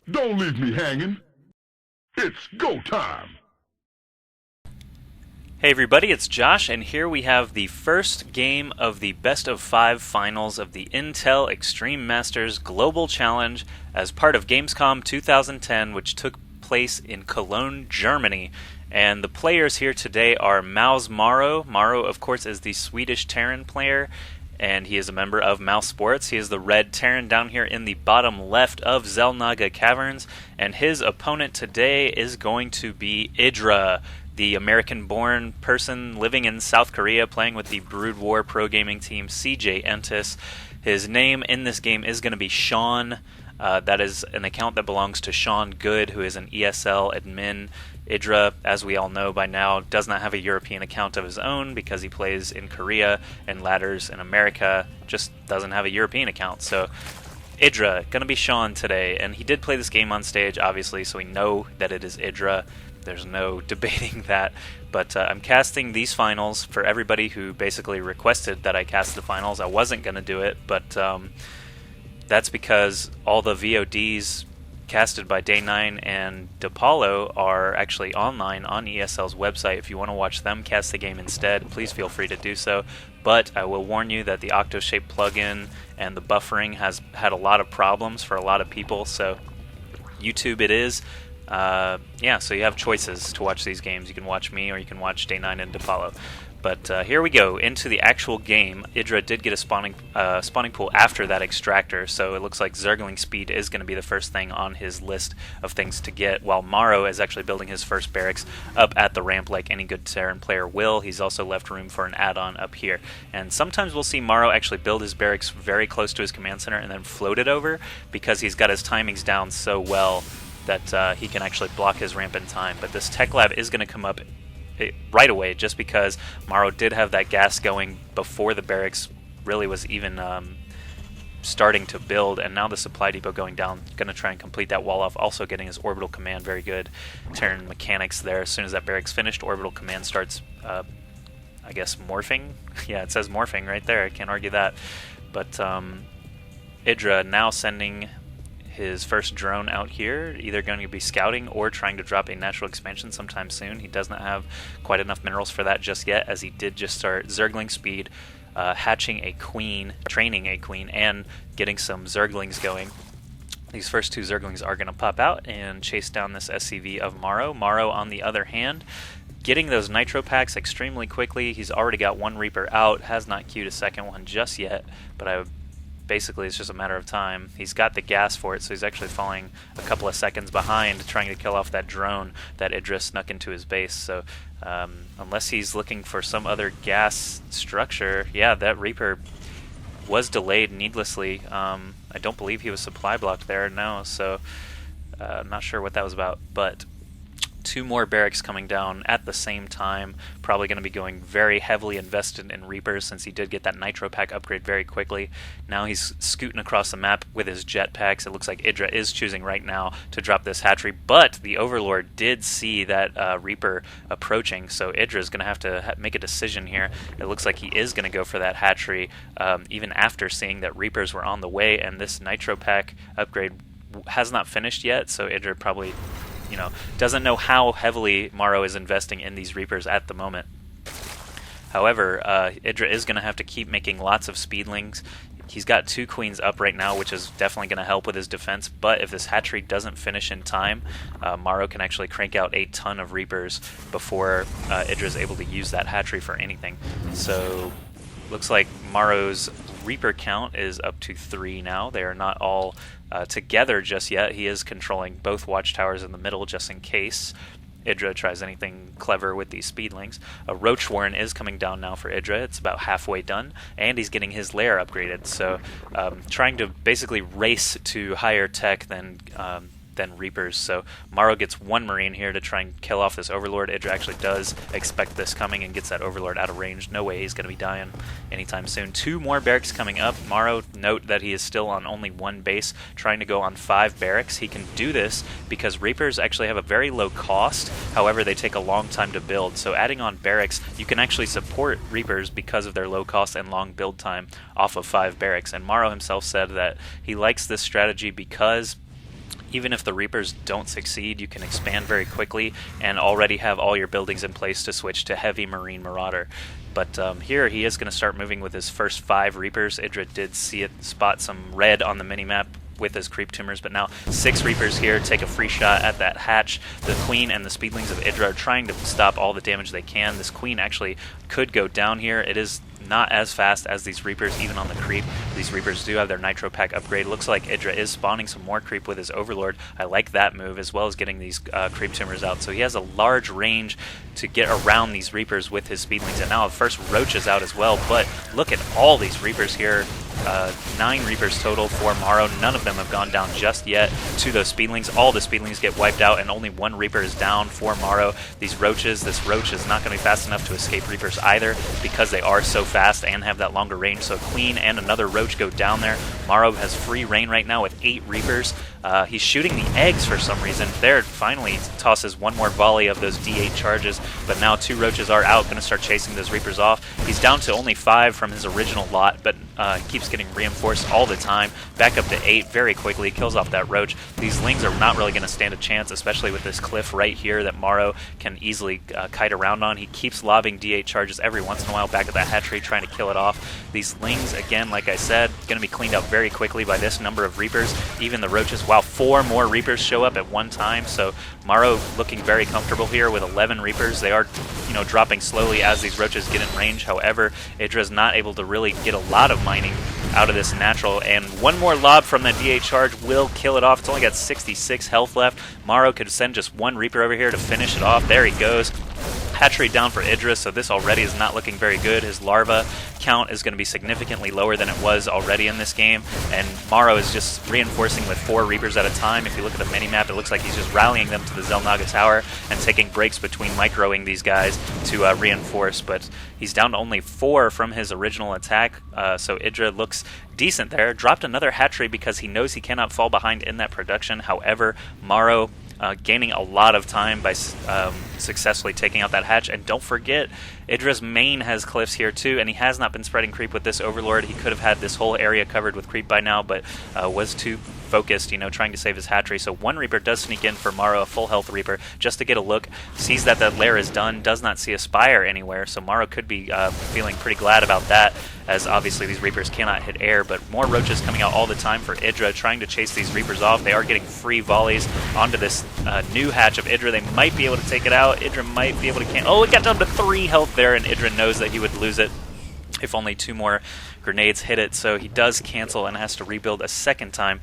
Don't leave me hanging. It's go time. Hey everybody, it's Josh, and here we have the first game of the best of 5 finals of the Intel Extreme Masters Global Challenge as part of Gamescom 2010, which took place in Cologne, Germany. And the players here today are MorroW. MorroW, of course, is the Swedish Terran player, and he is a member of Mouse Sports. He is the red Terran down here in the bottom left of Xel'Naga Caverns, and his opponent today is going to be IdrA, the American-born person living in South Korea, playing with the Brood War pro gaming team CJ Entis. His name in this game is going to be Sean. That is an account that belongs to Sean Good, who is an ESL admin. IdrA, as we all know by now, does not have a European account of his own because he plays in Korea and ladders in America, just doesn't have a European account. So IdrA, going to be Sean today, and he did play this game on stage, obviously, so we know that it is IdrA. There's no debating that, but I'm casting these finals for everybody who basically requested that I cast the finals. I wasn't going to do it, but that's because all the VODs casted by Day9 and DePaulo are actually online on ESL's website. If you want to watch them cast the game instead, please feel free to do so. But I will warn you that the OctoShape plugin and the buffering has had a lot of problems for a lot of people, so YouTube it is. So you have choices to watch these games. You can watch me or you can watch Day9 and DePaulo. But here we go into the actual game. IdrA did get a spawning pool after that extractor, so it looks like Zergling speed is going to be the first thing on his list of things to get, while MorroW is actually building his first barracks up at the ramp like any good Terran player will. He's also left room for an add-on up here. And sometimes we'll see MorroW actually build his barracks very close to his command center and then float it over because he's got his timings down so well that he can actually block his ramp in time. But this tech lab is going to come up right away just because MorroW did have that gas going before the barracks really was even starting to build, and now the supply depot going down, going to try and complete that wall off, also getting his orbital command. Very good Terran mechanics there. As soon as that barracks finished, orbital command starts I guess morphing. Yeah, it says morphing right there, I can't argue that. But IdrA now sending his first drone out here, either going to be scouting or trying to drop a natural expansion sometime soon. He does not have quite enough minerals for that just yet, as he did just start Zergling speed, hatching a queen, training a queen, and getting some Zerglings going. These first 2 Zerglings are going to pop out and chase down this SCV of MorroW. MorroW, on the other hand, getting those nitro packs extremely quickly. He's already got 1 Reaper out, has not queued a second one just yet, but basically it's just a matter of time. He's got the gas for it, so he's actually falling a couple of seconds behind trying to kill off that drone that IdrA snuck into his base. So unless he's looking for some other gas structure, yeah, that Reaper was delayed needlessly. I don't believe he was supply blocked there, no, so I'm not sure what that was about, but 2 more barracks coming down at the same time. Probably going to be going very heavily invested in Reapers since he did get that Nitro Pack upgrade very quickly. Now he's scooting across the map with his jetpacks. It looks like IdrA is choosing right now to drop this hatchery, but the Overlord did see that Reaper approaching, so IdrA is going to have to make a decision here. It looks like he is going to go for that hatchery even after seeing that Reapers were on the way, and this Nitro Pack upgrade has not finished yet, so IdrA probably doesn't know how heavily MorroW is investing in these Reapers at the moment. However, IdrA is going to have to keep making lots of speedlings. He's got 2 queens up right now, which is definitely going to help with his defense, but if this hatchery doesn't finish in time, MorroW can actually crank out a ton of Reapers before IdrA is able to use that hatchery for anything. So, looks like MorroW's Reaper count is up to 3 now. They are not all together just yet. He is controlling both watchtowers in the middle just in case IdrA tries anything clever with these speedlings. A Roach Warren is coming down now for IdrA. It's about halfway done, and he's getting his lair upgraded. So trying to basically race to higher tech than Reapers. So MorroW gets 1 Marine here to try and kill off this Overlord. IdrA actually does expect this coming and gets that Overlord out of range. No way he's going to be dying anytime soon. 2 more barracks coming up. MorroW, note that he is still on only 1 base, trying to go on 5 barracks. He can do this because Reapers actually have a very low cost. However, they take a long time to build. So adding on barracks, you can actually support Reapers because of their low cost and long build time off of 5 barracks. And MorroW himself said that he likes this strategy because Even if the Reapers don't succeed, you can expand very quickly and already have all your buildings in place to switch to heavy Marine Marauder. But here he is going to start moving with his first 5 Reapers. IdrA did spot some red on the minimap with his creep tumors, but now 6 Reapers here take a free shot at that hatch. The Queen and the Speedlings of IdrA are trying to stop all the damage they can. This Queen actually could go down here. It is not as fast as these Reapers, even on the creep. These Reapers do have their Nitro Pack upgrade. Looks like IdrA is spawning some more creep with his Overlord. I like that move, as well as getting these creep tumors out. So he has a large range to get around these Reapers with his Speedlings. And now the first Roach is out as well, but look at all these Reapers here. 9 Reapers total for MorroW. None of them have gone down just yet to those Speedlings. All the Speedlings get wiped out, and only 1 Reaper is down for MorroW. These Roaches, this Roach is not going to be fast enough to escape Reapers either, because they are so fast and have that longer range. So Queen and another Roach go down there. MorroW has free reign right now with 8 Reapers. He's shooting the eggs for some reason. There, finally tosses 1 more volley of those D8 charges, but now 2 Roaches are out, going to start chasing those Reapers off. He's down to only 5 from his original lot, but keeps getting reinforced all the time. Back up to 8 very quickly, kills off that Roach. These Lings are not really going to stand a chance, especially with this cliff right here that MorroW can easily kite around on. He keeps lobbing D8 charges every once in a while back at that hatchery, trying to kill it off. These Lings, again, like I said, going to be cleaned up very quickly by this number of Reapers. Even the Roaches, wow, 4 more Reapers show up at one time, so MorroW looking very comfortable here with 11 Reapers. They are, dropping slowly as these Roaches get in range. However, IdrA's not able to really get a lot of mining out of this natural, and 1 more lob from that D8 charge will kill it off. It's only got 66 health left. MorroW could send just 1 Reaper over here to finish it off. There he goes. Hatchery down for IdrA, so this already is not looking very good. His larva count is going to be significantly lower than it was already in this game, and MorroW is just reinforcing with 4 Reapers at a time. If you look at the minimap, it looks like he's just rallying them to the Xel'Naga Tower and taking breaks between microing these guys to reinforce, but he's down to only 4 from his original attack, so IdrA looks decent there. Dropped another hatchery because he knows he cannot fall behind in that production. However, MorroW gaining a lot of time by successfully taking out that hatch. And don't forget, IdrA's main has cliffs here too, and he has not been spreading creep with this Overlord. He could have had this whole area covered with creep by now, but was too focused, trying to save his hatchery. So 1 Reaper does sneak in for MorroW, a full health Reaper, just to get a look. Sees that the lair is done, does not see a Spire anywhere, so MorroW could be feeling pretty glad about that, as obviously these Reapers cannot hit air, but more Roaches coming out all the time for IdrA, trying to chase these Reapers off. They are getting free volleys onto this new hatch of IdrA. They might be able to take it out. IdrA might be able to cancel. Oh, it got down to 3 health there, and IdrA knows that he would lose it if only 2 more grenades hit it, so he does cancel and has to rebuild a second time.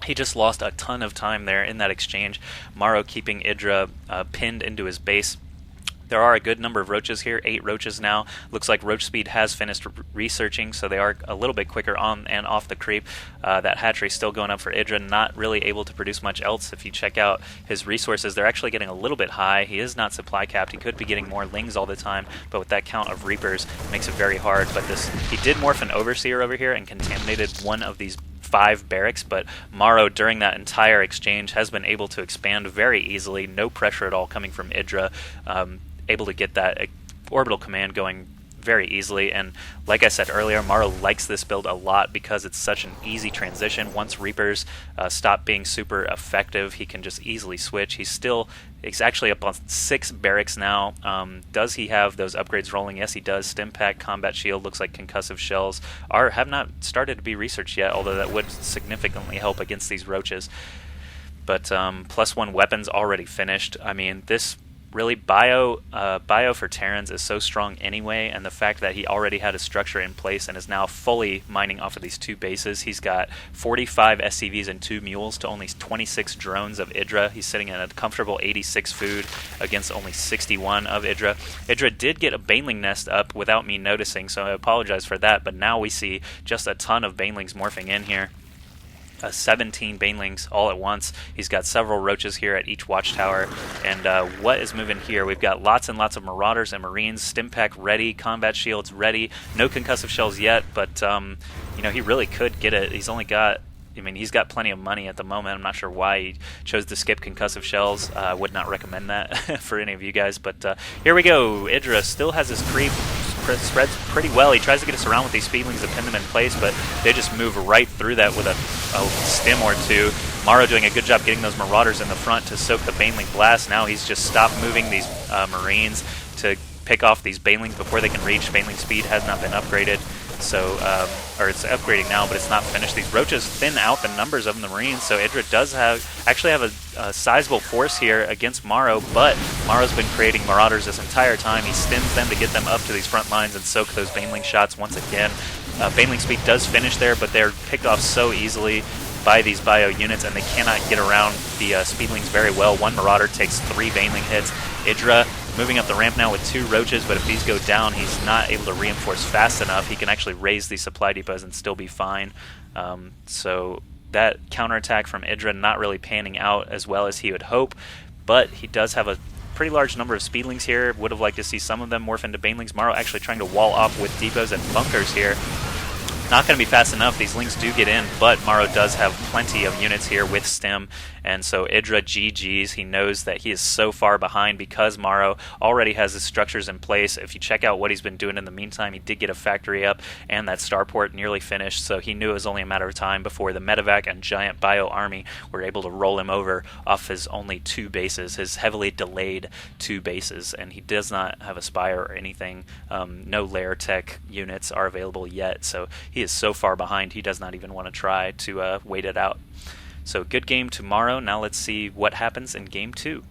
He just lost a ton of time there in that exchange. MorroW keeping IdrA pinned into his base. There are a good number of Roaches here, 8 Roaches now. Looks like Roach Speed has finished researching, so they are a little bit quicker on and off the creep. That hatchery still going up for IdrA, not really able to produce much else. If you check out his resources, they're actually getting a little bit high. He is not supply capped. He could be getting more Lings all the time, but with that count of Reapers, it makes it very hard. But he did morph an Overseer over here and contaminated one of these 5 barracks, but MorroW during that entire exchange has been able to expand very easily, no pressure at all coming from IdrA, able to get that orbital command going very easily. And like I said earlier, MorroW likes this build a lot because it's such an easy transition. Once Reapers stop being super effective, he can just easily switch. He's actually up on 6 barracks now. Does he have those upgrades rolling? Yes, he does. Stim Pack, Combat Shield, looks like concussive shells have not started to be researched yet, although that would significantly help against these Roaches. But +1 weapons already finished. I mean, this really bio for Terrans is so strong anyway, and the fact that he already had a structure in place and is now fully mining off of these 2 bases. He's got 45 SCVs and 2 mules to only 26 drones of IdrA. He's sitting in a comfortable 86 food against only 61 of IdrA. IdrA did get a Baneling nest up without me noticing, so I apologize for that, but now we see just a ton of Banelings morphing in here. 17 Banelings all at once. He's got several Roaches here at each watchtower. And what is moving here? We've got lots and lots of Marauders and Marines. Stim Pack ready. Combat Shields ready. No concussive shells yet, but he really could get it. He's got plenty of money at the moment. I'm not sure why he chose to skip concussive shells. I would not recommend that for any of you guys. But here we go. IdrA still has his creep. Spreads pretty well. He tries to get us around with these Speedlings to pin them in place, but they just move right through that with a stim or 2. MorroW doing a good job getting those Marauders in the front to soak the Baneling Blast. Now he's just stopped moving these Marines to pick off these Banelings before they can reach. Baneling speed has not been upgraded, so or it's upgrading now, but it's not finished. These Roaches thin out the numbers of the Marines, so IdrA does actually have a sizable force here against MorroW, but MorroW's been creating Marauders this entire time. He stims them to get them up to these front lines and soak those Baneling shots once again. Baneling speed does finish there, but they're picked off so easily by these bio units, and they cannot get around the Speedlings very well. One Marauder takes 3 Baneling hits. IdrA moving up the ramp now with 2 Roaches, but if these go down, he's not able to reinforce fast enough. He can actually raise these supply depots and still be fine. So that counterattack from IdrA not really panning out as well as he would hope, but he does have a pretty large number of Speedlings here. Would have liked to see some of them morph into Banelings. MorroW actually trying to wall off with depots and bunkers here. Not going to be fast enough. These Lings do get in, but MorroW does have plenty of units here with stim, and so IdrA GG's. He knows that he is so far behind because MorroW already has his structures in place. If you check out what he's been doing in the meantime, he did get a factory up, and that starport nearly finished, so he knew it was only a matter of time before the Medevac and Giant Bio Army were able to roll him over off his only 2 bases, his heavily delayed 2 bases, and he does not have a Spire or anything. No lair tech units are available yet, so he is so far behind he does not even want to try to wait it out. So good game tomorrow. Now let's see what happens in game 2.